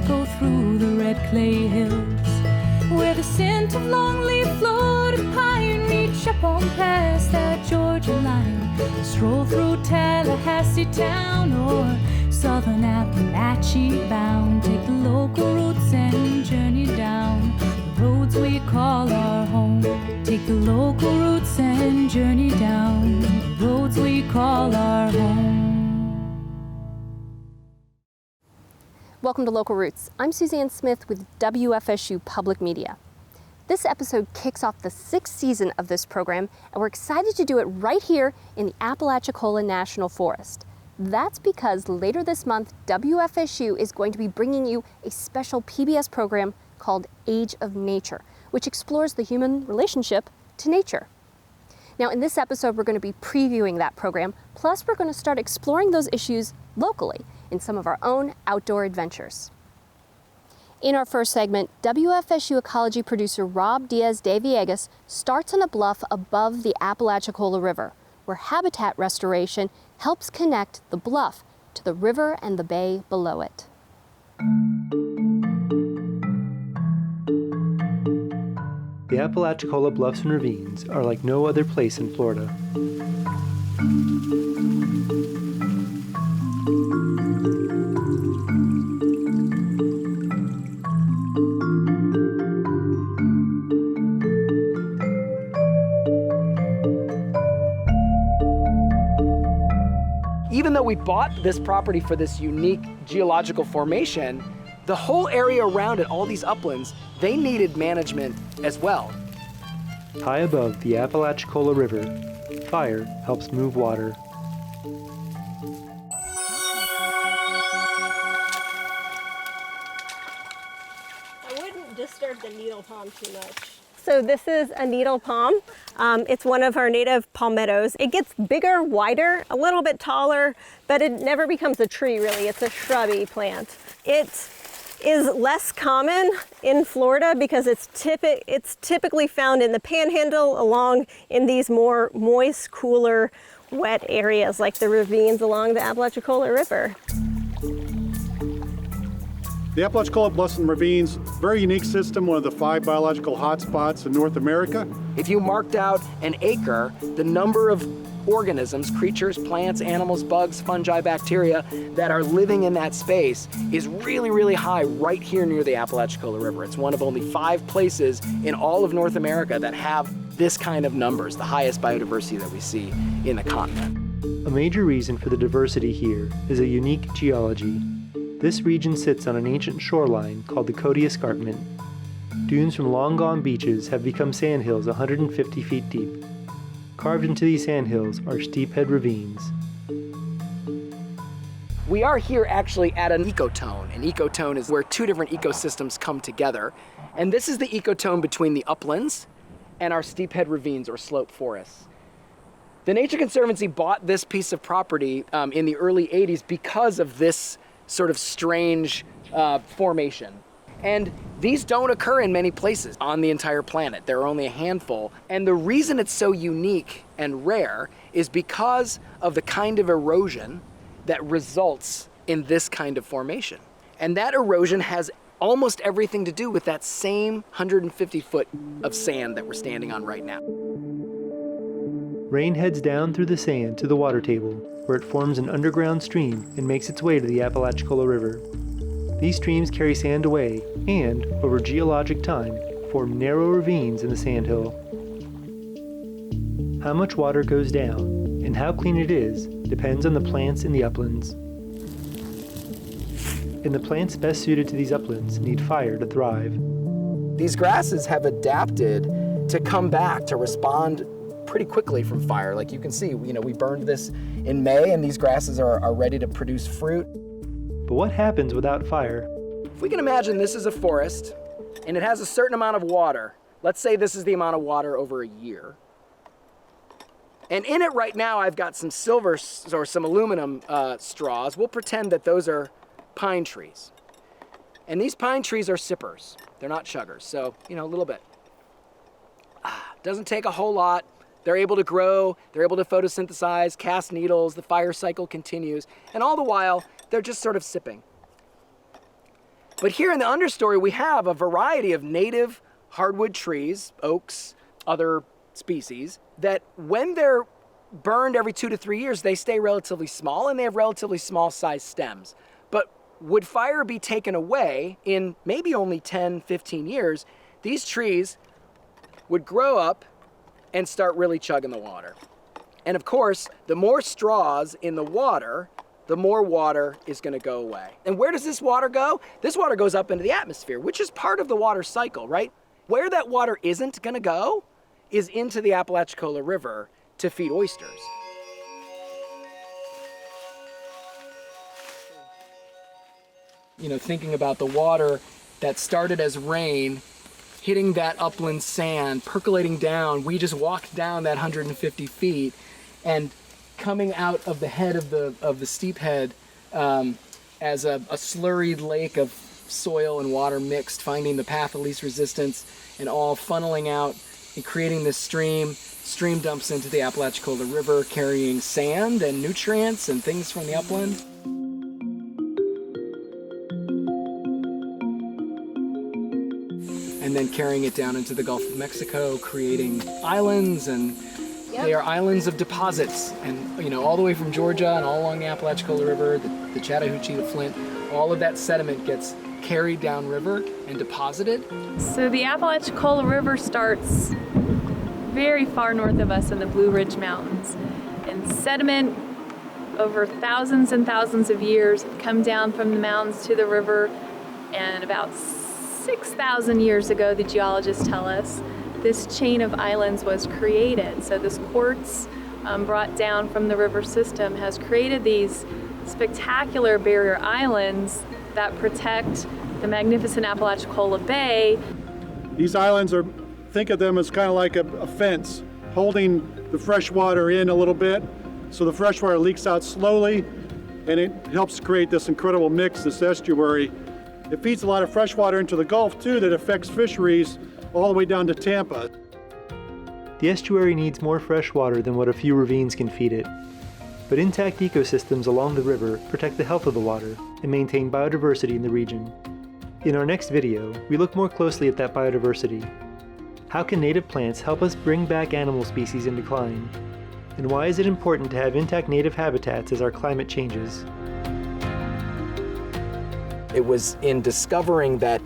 echo through the red clay hills, where the scent of long-leaf Florida pine reach up on past that Georgia line. Stroll through Tallahassee town or southern Appalachia bound. Take the local routes and journey down the roads we call our home. Take the local routes and journey down the roads we call our home. Welcome to Local Roots. I'm Suzanne Smith with WFSU Public Media. This episode kicks off the 6th season of this program, and we're excited to do it right here in the Apalachicola National Forest. That's because later this month, WFSU is going to be bringing you a special PBS program called Age of Nature, which explores the human relationship to nature. Now, in this episode, we're going to be previewing that program, plus we're going to start exploring those issues locally in some of our own outdoor adventures. In our first segment, WFSU ecology producer Rob Diaz de Villegas starts on a bluff above the Apalachicola River, where habitat restoration helps connect the bluff to the river and the bay below it. The Apalachicola Bluffs and Ravines are like no other place in Florida. Even though we bought this property for this unique geological formation, the whole area around it, all these uplands, they needed management as well. High above the Apalachicola River, fire helps move water. I wouldn't disturb the needle palm too much. So this is a needle palm. It's one of our native palmettos. It gets bigger, wider, a little bit taller, but it never becomes a tree really. It's a shrubby plant. It is less common in Florida because it's typically found in the panhandle along in these more moist, cooler, wet areas like the ravines along the Apalachicola River. The Apalachicola Bluffs and Ravines, very unique system, one of the 5 biological hotspots in North America. If you marked out an acre, the number of organisms, creatures, plants, animals, bugs, fungi, bacteria that are living in that space is really, really high right here near the Apalachicola River. It's one of only 5 places in all of North America that have this kind of numbers, the highest biodiversity that we see in the continent. A major reason for the diversity here is a unique geology. This region sits on an ancient shoreline called the Cody Escarpment. Dunes from long-gone beaches have become sandhills 150 feet deep. Carved into these sandhills are steep-head ravines. We are here actually at an ecotone. An ecotone is where 2 different ecosystems come together. And this is the ecotone between the uplands and our steep-head ravines or slope forests. The Nature Conservancy bought this piece of property in the early 80s because of this sort of strange formation. And these don't occur in many places on the entire planet. There are only a handful. And the reason it's so unique and rare is because of the kind of erosion that results in this kind of formation. And that erosion has almost everything to do with that same 150 foot of sand that we're standing on right now. Rain heads down through the sand to the water table, where it forms an underground stream and makes its way to the Apalachicola River. These streams carry sand away and, over geologic time, form narrow ravines in the sandhill. How much water goes down and how clean it is depends on the plants in the uplands. And the plants best suited to these uplands need fire to thrive. These grasses have adapted to come back, to respond pretty quickly from fire. Like you can see, we burned this in May and these grasses are ready to produce fruit. But what happens without fire? If we can imagine this is a forest and it has a certain amount of water, let's say this is the amount of water over a year. And in it right now, I've got some silver or some aluminum straws. We'll pretend that those are pine trees. And these pine trees are sippers. They're not chuggers, so, a little bit. Doesn't take a whole lot. They're able to grow, they're able to photosynthesize, cast needles, the fire cycle continues, and all the while, they're just sort of sipping. But here in the understory, we have a variety of native hardwood trees, oaks, other species, that when they're burned every 2 to 3 years, they stay relatively small and they have relatively small sized stems. But would fire be taken away in maybe only 10, 15 years, these trees would grow up and start really chugging the water. And of course, the more straws in the water, the more water is going to go away. And where does this water go? This water goes up into the atmosphere, which is part of the water cycle, right? Where that water isn't going to go is into the Apalachicola River to feed oysters. You know, thinking about the water that started as rain, hitting that upland sand, percolating down, we just walked down that 150 feet, and coming out of the head of the steep head as a slurried lake of soil and water mixed, finding the path of least resistance, and all funneling out and creating this stream. Stream dumps into the Apalachicola River, carrying sand and nutrients and things from the upland. And then carrying it down into the Gulf of Mexico, creating islands, and they are islands of deposits. And you know, all the way from Georgia and all along the Apalachicola River, the Chattahoochee, the Flint, all of that sediment gets carried downriver and deposited. So the Apalachicola River starts very far north of us in the Blue Ridge Mountains. And sediment over thousands and thousands of years come down from the mountains to the river. And about 6,000 years ago, the geologists tell us, this chain of islands was created. So this quartz brought down from the river system has created these spectacular barrier islands that protect the magnificent Apalachicola Bay. These islands are, think of them as kind of like a fence, holding the fresh water in a little bit, so the fresh water leaks out slowly, and it helps create this incredible mix, this estuary. It feeds a lot of fresh water into the Gulf too that affects fisheries all the way down to Tampa. The estuary needs more fresh water than what a few ravines can feed it. But intact ecosystems along the river protect the health of the water and maintain biodiversity in the region. In our next video, we look more closely at that biodiversity. How can native plants help us bring back animal species in decline? And why is it important to have intact native habitats as our climate changes? It was in discovering that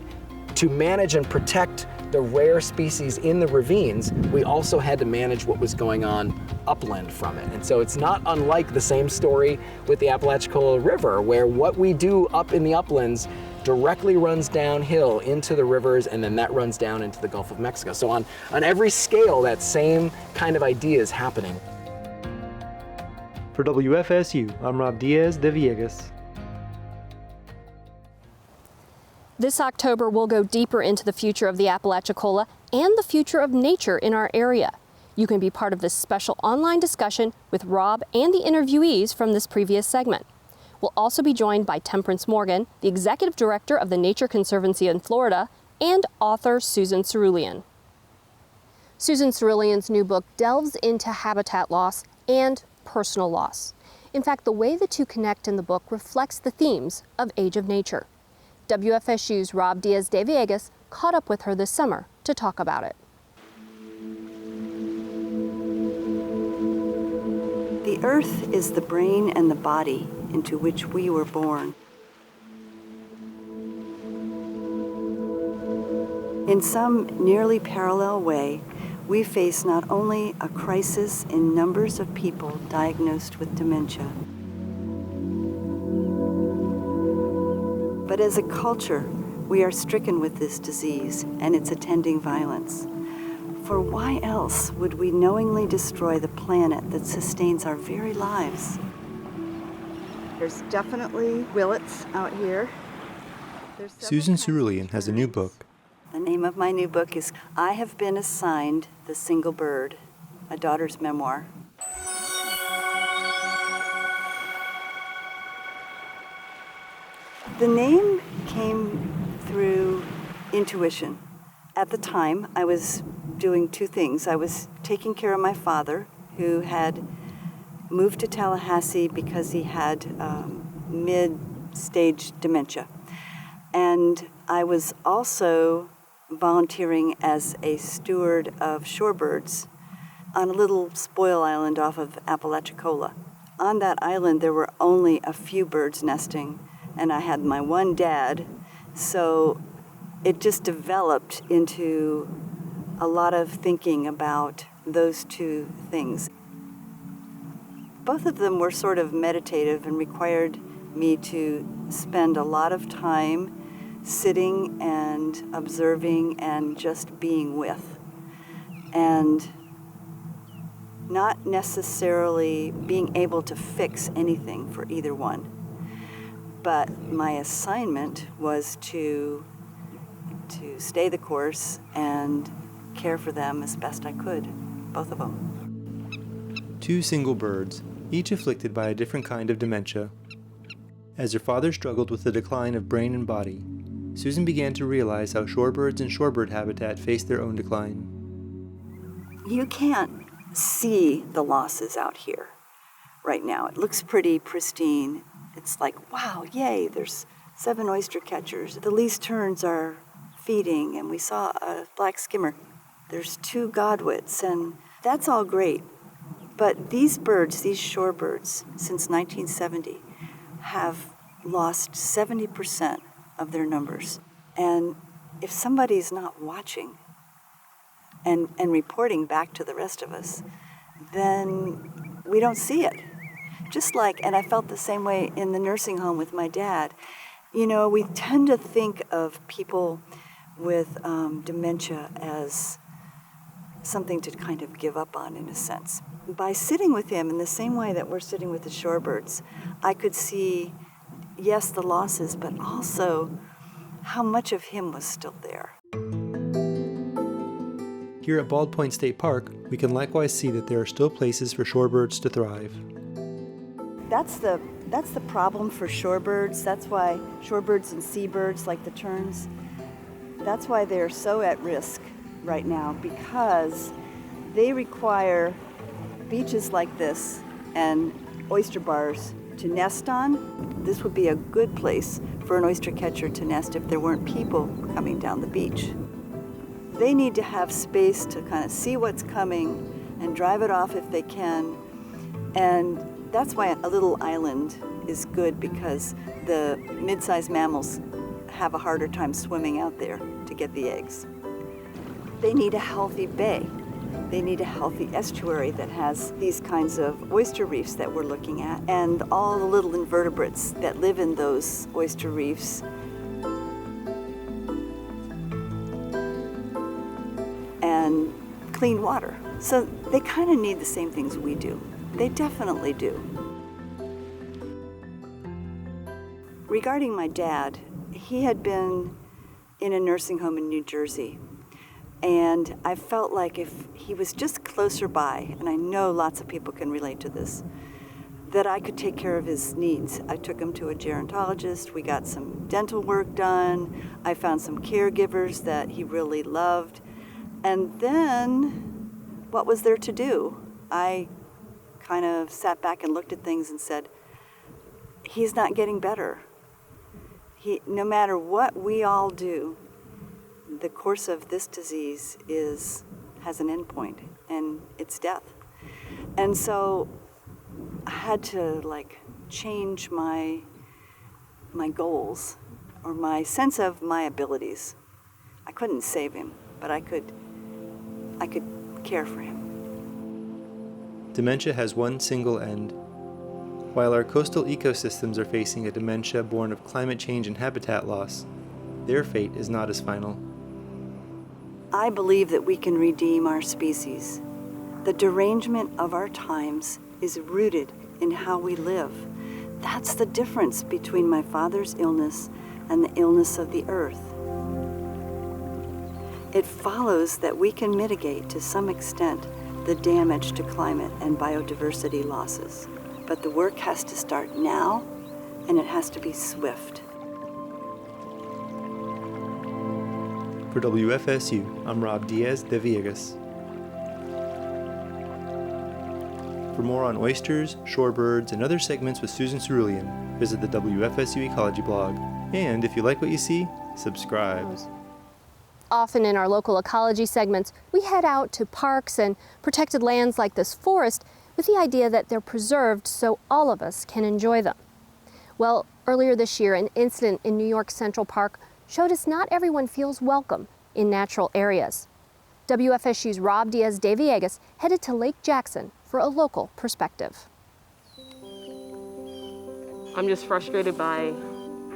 to manage and protect the rare species in the ravines, we also had to manage what was going on upland from it. And so it's not unlike the same story with the Apalachicola River, where what we do up in the uplands directly runs downhill into the rivers, and then that runs down into the Gulf of Mexico. So on every scale, that same kind of idea is happening. For WFSU, I'm Rob Diaz de Villegas. This October, we'll go deeper into the future of the Apalachicola and the future of nature in our area. You can be part of this special online discussion with Rob and the interviewees from this previous segment. We'll also be joined by Temperance Morgan, the Executive Director of the Nature Conservancy in Florida, and author Susan Cerulean. Susan Cerulean's new book delves into habitat loss and personal loss. In fact, the way the two connect in the book reflects the themes of Age of Nature. WFSU's Rob Diaz de Villegas caught up with her this summer to talk about it. The earth is the brain and the body into which we were born. In some nearly parallel way, we face not only a crisis in numbers of people diagnosed with dementia, but as a culture, we are stricken with this disease and its attending violence. For why else would we knowingly destroy the planet that sustains our very lives? There's definitely willets out here. Susan Cerulean has a new book. The name of my new book is I Have Been Assigned the Single Bird, a daughter's memoir. The name came through intuition. At the time, I was doing two things. I was taking care of my father, who had moved to Tallahassee because he had mid-stage dementia. And I was also volunteering as a steward of shorebirds on a little spoil island off of Apalachicola. On that island, there were only a few birds nesting, and I had my one dad, so it just developed into a lot of thinking about those two things. Both of them were sort of meditative and required me to spend a lot of time sitting and observing and just being with, and not necessarily being able to fix anything for either one. But my assignment was to stay the course and care for them as best I could, both of them. Two single birds, each afflicted by a different kind of dementia. As her father struggled with the decline of brain and body, Susan began to realize how shorebirds and shorebird habitat faced their own decline. You can't see the losses out here right now. It looks pretty pristine. It's like, wow, yay, there's 7 oyster catchers. The least terns are feeding, and we saw a black skimmer. There's 2 godwits, and that's all great. But these birds, these shorebirds, since 1970, have lost 70% of their numbers. And if somebody's not watching and reporting back to the rest of us, then we don't see it. Just like, and I felt the same way in the nursing home with my dad. You know, we tend to think of people with dementia as something to kind of give up on, in a sense. By sitting with him in the same way that we're sitting with the shorebirds, I could see, yes, the losses, but also how much of him was still there. Here at Bald Point State Park, we can likewise see that there are still places for shorebirds to thrive. That's the problem for shorebirds. That's why shorebirds and seabirds, like the terns, that's why they're so at risk right now, because they require beaches like this and oyster bars to nest on. This would be a good place for an oyster catcher to nest if there weren't people coming down the beach. They need to have space to kind of see what's coming and drive it off if they can. And that's why a little island is good, because the mid-sized mammals have a harder time swimming out there to get the eggs. They need a healthy bay. They need a healthy estuary that has these kinds of oyster reefs that we're looking at, and all the little invertebrates that live in those oyster reefs. And clean water. So they kind of need the same things we do. They definitely do. Regarding my dad, he had been in a nursing home in New Jersey. And I felt like if he was just closer by, and I know lots of people can relate to this, that I could take care of his needs. I took him to a gerontologist. We got some dental work done. I found some caregivers that he really loved. And then, what was there to do? I kind of sat back and looked at things and said, he's not getting better. No matter what we all do, the course of this disease has an end point, and it's death. And so I had to change my goals or my sense of my abilities. I couldn't save him, but I could care for him. Dementia has one single end. While our coastal ecosystems are facing a dementia born of climate change and habitat loss, their fate is not as final. I believe that we can redeem our species. The derangement of our times is rooted in how we live. That's the difference between my father's illness and the illness of the earth. It follows that we can mitigate to some extent the damage to climate and biodiversity losses. But the work has to start now, and it has to be swift. For WFSU, I'm Rob Diaz de Villegas. For more on oysters, shorebirds, and other segments with Susan Cerulean, visit the WFSU Ecology blog. And if you like what you see, subscribe. Often in our local ecology segments, we head out to parks and protected lands like this forest with the idea that they're preserved so all of us can enjoy them. Well, earlier this year, an incident in New York Central Park showed us not everyone feels welcome in natural areas. WFSU's Rob Diaz de Villegas headed to Lake Jackson for a local perspective. I'm just frustrated by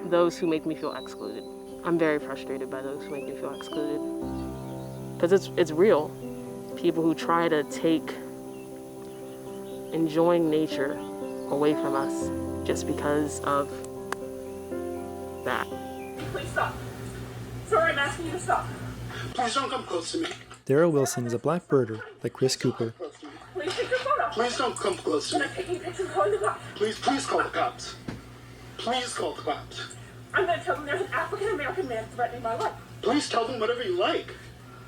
those who make me feel excluded. I'm very frustrated by those who make me feel excluded. Because it's real. People who try to take enjoying nature away from us just because of that. Please stop. Sorry, I'm asking you to stop. Please don't come close to me. Dara Wilson is a black birder like Chris Cooper. Please take your phone off. Please don't come close to me. I'm taking pictures of calling the cops. Please call the cops. Please call the cops. I'm going to tell them there's an African-American man threatening my life. Please tell them whatever you like.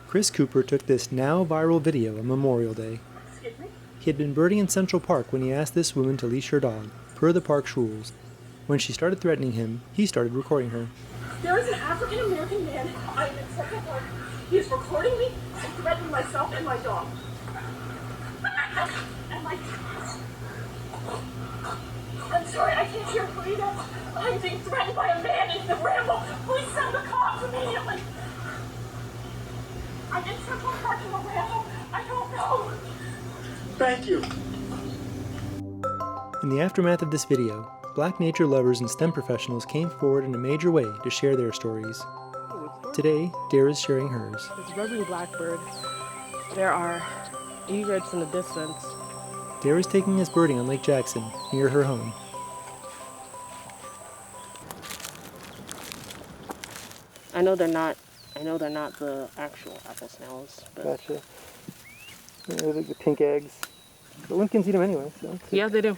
Chris Cooper took this now viral video on Memorial Day. Excuse me? He had been birding in Central Park when he asked this woman to leash her dog, per the park's rules. When she started threatening him, he started recording her. There is an African-American man. I am in Central Park. He is recording me and threatening myself and my dog. And my... I'm sorry, I can't hear breathing. I'm being threatened by a man in the ramble. Please send the cops immediately. I'm in Central Park in the ramble. I don't know. Thank you. In the aftermath of this video, Black nature lovers and STEM professionals came forward in a major way to share their stories. Today, Dara's sharing hers. It's a red-winged blackbird. There are egrets in the distance. Dara's taking us birding on Lake Jackson, near her home. I know they're not the actual apple snails, but Gotcha. Those are the pink eggs. The Lincolns eat them anyway, so. yeah, they do.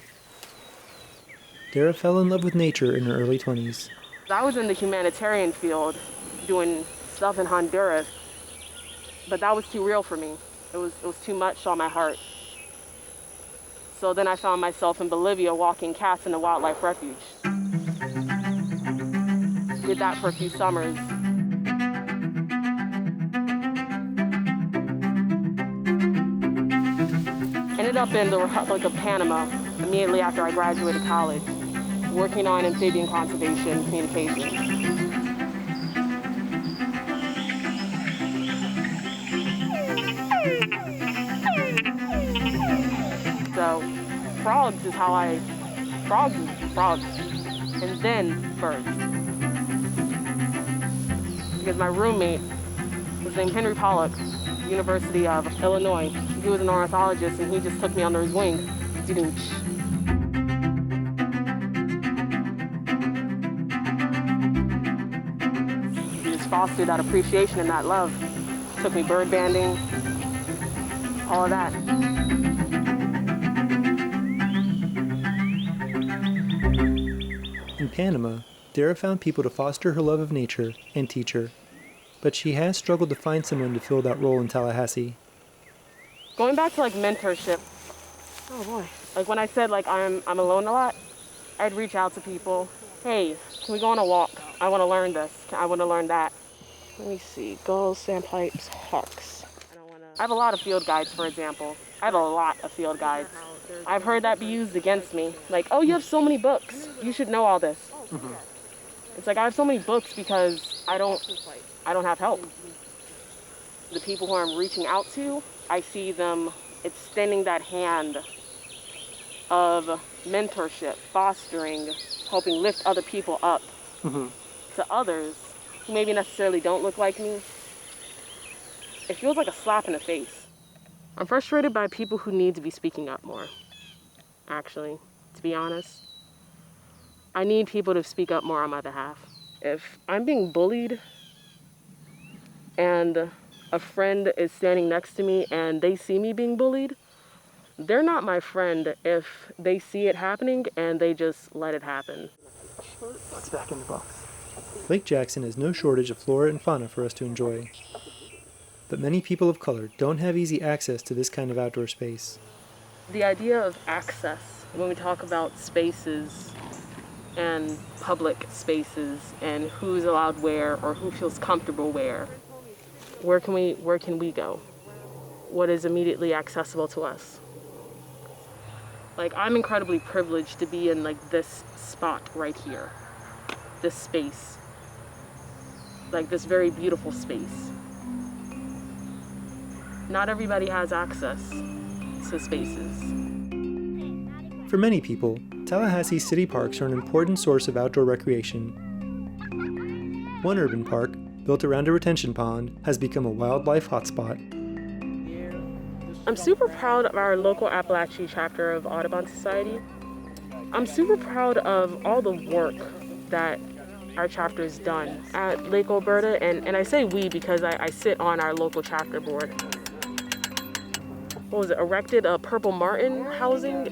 Dara fell in love with nature in her early 20s. I was in the humanitarian field doing stuff in Honduras, but that was too real for me. It was too much on my heart. So then I found myself in Bolivia walking cats in a wildlife refuge. Did that for a few summers. Ended up in the Republic of Panama immediately after I graduated college, working on amphibian conservation communications. So frogs, and then birds. Because my roommate was named Henry Pollock, University of Illinois. He was an ornithologist and he just took me under his wing. He just fostered that appreciation and that love. Took me bird banding, all of that. In Panama, Dara found people to foster her love of nature and teach her. But she has struggled to find someone to fill that role in Tallahassee. Going back to like mentorship, oh boy. Like when I said like I'm alone a lot, I'd reach out to people. Hey, can we go on a walk? I want to learn this. I want to learn that. Let me see, gulls, sandpipes, hawks. I have a lot of field guides, for example. I have a lot of field guides. I've heard that be used against me. Like, oh, you have so many books. You should know all this. Mm-hmm. It's like I have so many books because I don't have help. The people who I'm reaching out to, I see them extending that hand of mentorship, fostering, helping lift other people up to others who maybe necessarily don't look like me. It feels like a slap in the face. I'm frustrated by people who need to be speaking up more, actually, to be honest. I need people to speak up more on my behalf. If I'm being bullied and a friend is standing next to me and they see me being bullied, they're not my friend if they see it happening and they just let it happen. What's back in the box? Lake Jackson has no shortage of flora and fauna for us to enjoy. But many people of color don't have easy access to this kind of outdoor space. The idea of access, when we talk about spaces, and public spaces and who's allowed where or who feels comfortable where. Where can we go? What is immediately accessible to us? Like, I'm incredibly privileged to be in like this spot right here, this space, like this very beautiful space. Not everybody has access to spaces. For many people, Tallahassee city parks are an important source of outdoor recreation. One urban park, built around a retention pond, has become a wildlife hotspot. I'm super proud of our local Appalachia chapter of Audubon Society. I'm super proud of all the work that our chapter has done at Lake Alberta, and I say we because I sit on our local chapter board. What was it, erected a purple martin housing?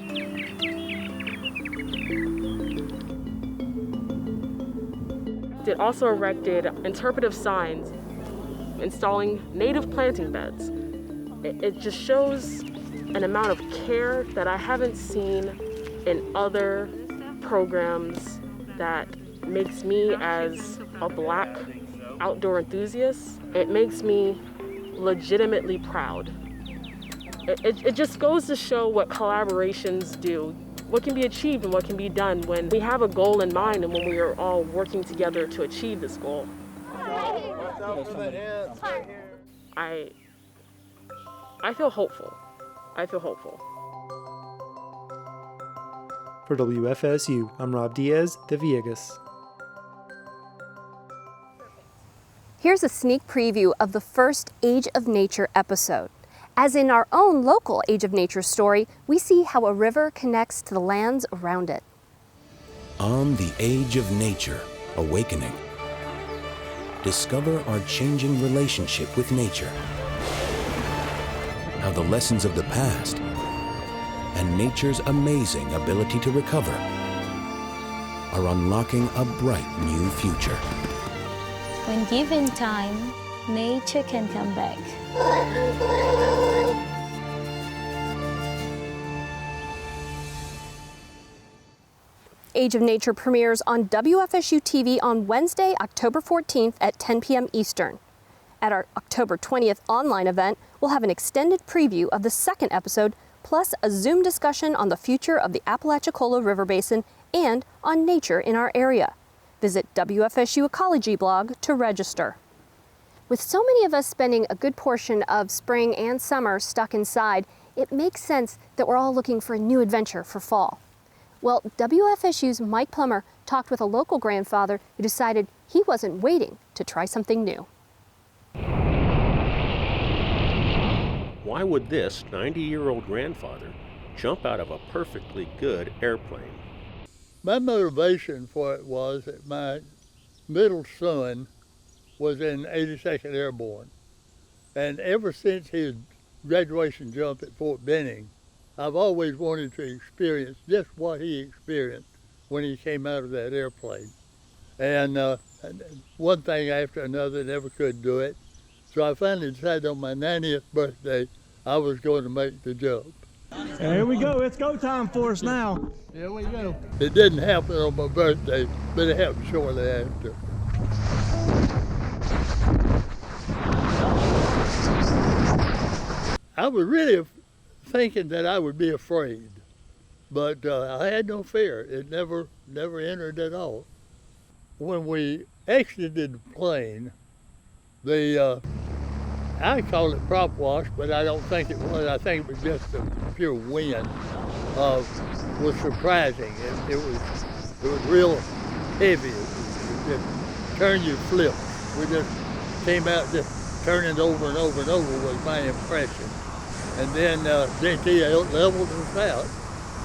It also erected interpretive signs, installing native planting beds. It just shows an amount of care that I haven't seen in other programs that makes me, as a Black outdoor enthusiast, it makes me legitimately proud. It just goes to show what collaborations do, what can be achieved and what can be done when we have a goal in mind and when we are all working together to achieve this goal. I feel hopeful. I feel hopeful. For WFSU, I'm Rob Diaz de Villegas. Here's a sneak preview of the first Age of Nature episode. As in our own local Age of Nature story, we see how a river connects to the lands around it. On the Age of Nature, Awakening. Discover our changing relationship with nature. How the lessons of the past and nature's amazing ability to recover are unlocking a bright new future. When given time, nature can come back. Age of Nature premieres on WFSU TV on Wednesday, October 14th at 10 p.m. Eastern. At our October 20th online event, we'll have an extended preview of the second episode, plus a Zoom discussion on the future of the Apalachicola River Basin and on nature in our area. Visit WFSU Ecology blog to register. With so many of us spending a good portion of spring and summer stuck inside, it makes sense that we're all looking for a new adventure for fall. Well, WFSU's Mike Plummer talked with a local grandfather who decided he wasn't waiting to try something new. Why would this 90-year-old grandfather jump out of a perfectly good airplane? My motivation for it was that my middle son was in 82nd Airborne. And ever since his graduation jump at Fort Benning, I've always wanted to experience just what he experienced when he came out of that airplane. And one thing after another, never could do it. So I finally decided on my 90th birthday, I was going to make the jump. Here we go, it's go time for us now. Here we go. It didn't happen on my birthday, but it happened shortly after. I was really thinking that I would be afraid, but I had no fear. It never entered at all. When we exited the plane, I call it prop wash, but I don't think it was. I think it was just the pure wind. Was surprising. It was real heavy. It just turned you flip. We just came out just turning over and over and over was my impression. And then JT leveled us out,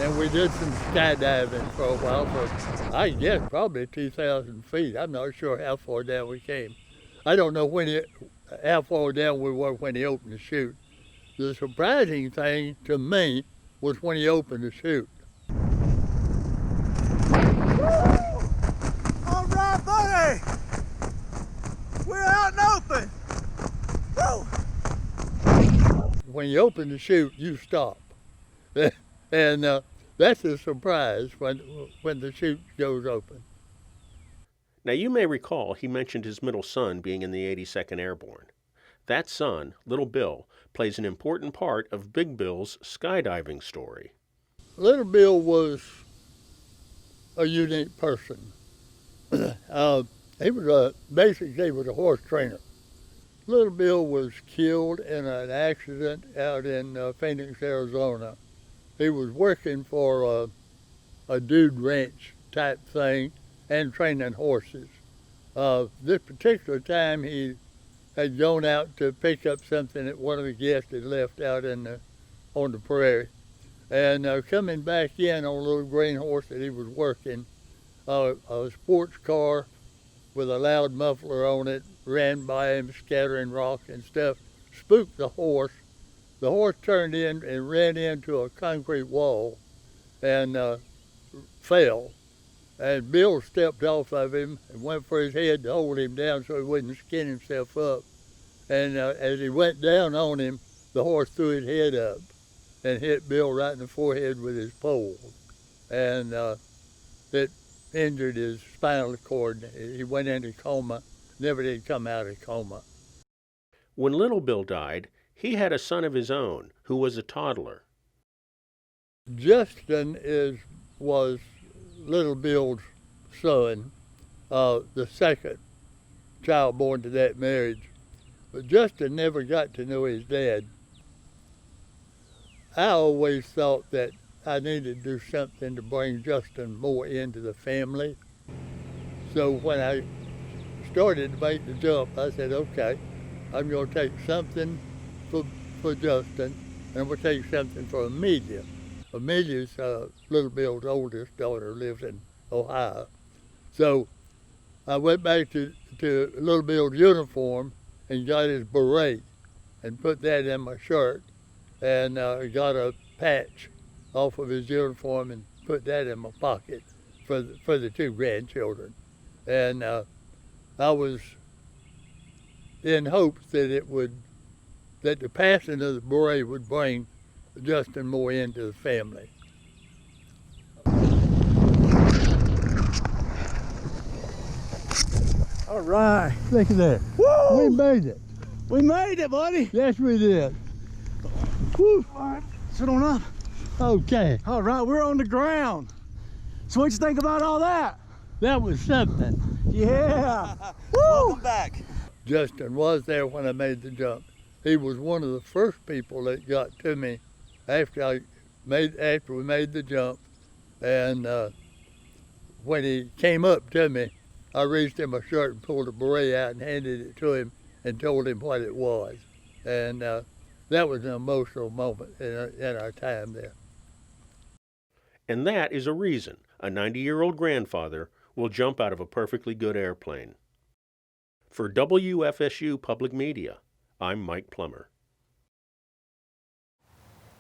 and we did some skydiving for a while for, I guess, probably 2,000 feet. I'm not sure how far down we came. I don't know how far down we were when he opened the chute. The surprising thing to me was when he opened the chute. All right, buddy. We're out and open. Woo! When you open the chute, you stop. And That's a surprise when the chute goes open. Now, you may recall he mentioned his middle son being in the 82nd Airborne. That son, Little Bill, plays an important part of Big Bill's skydiving story. Little Bill was a unique person. He was basically a horse trainer. Little Bill was killed in an accident out in Phoenix, Arizona. He was working for a dude ranch type thing and training horses. This particular time he had gone out to pick up something that one of the guests had left out on the prairie. And coming back in on a little green horse that he was working, a sports car with a loud muffler on it ran by him, scattering rocks and stuff, spooked the horse. The horse turned in and ran into a concrete wall and fell. And Bill stepped off of him and went for his head to hold him down so he wouldn't skin himself up. And as he went down on him, the horse threw his head up and hit Bill right in the forehead with his pole. And it injured his spinal cord. He went into coma, never did come out of coma. When Little Bill died, he had a son of his own who was a toddler. Justin was Little Bill's son, the second child born to that marriage. But Justin never got to know his dad. I always thought that I needed to do something to bring Justin more into the family. So when I started to make the jump, I said, okay, I'm going to take something for Justin, and I'm going to take something for Amelia. Amelia's Little Bill's oldest daughter, lives in Ohio. So I went back to Little Bill's uniform and got his beret and put that in my shirt, and got a patch off of his uniform and put that in my pocket for the two grandchildren. And I was in hopes that that the passing of the beret would bring Justin more into the family. All right. Look at that. Woo! We made it. We made it, buddy. Yes, we did. Woo. All right, sit on up. Okay. All right, we're on the ground. So what you think about all that? That was something. Yeah. Welcome back. Justin was there when I made the jump. He was one of the first people that got to me after we made the jump. And when he came up to me, I reached in my shirt and pulled a beret out and handed it to him and told him what it was. And that was an emotional moment in our time there. And that is a reason a 90-year-old grandfather will jump out of a perfectly good airplane. For WFSU Public Media, I'm Mike Plummer.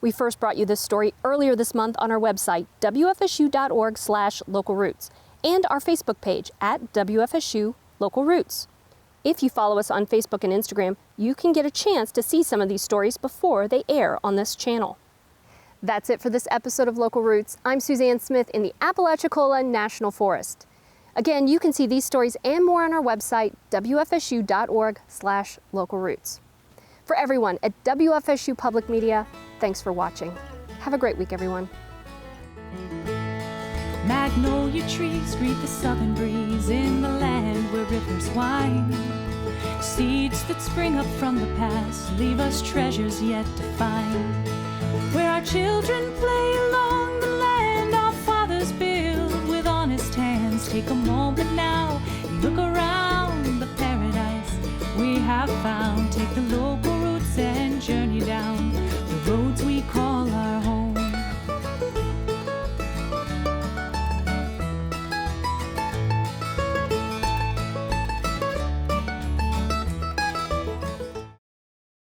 We first brought you this story earlier this month on our website, wfsu.org/localroots, and our Facebook page at WFSU Local Roots. If you follow us on Facebook and Instagram, you can get a chance to see some of these stories before they air on this channel. That's it for this episode of Local Roots. I'm Suzanne Smith in the Apalachicola National Forest. Again, you can see these stories and more on our website, wfsu.org/localroots. For everyone at WFSU Public Media, thanks for watching. Have a great week, everyone. Magnolia trees greet the southern breeze in the land where rivers wind. Seeds that spring up from the past leave us treasures yet to find. Where our children play along the land our fathers build with honest hands. Take a moment now and look around the paradise we have found. Take the local roots and journey down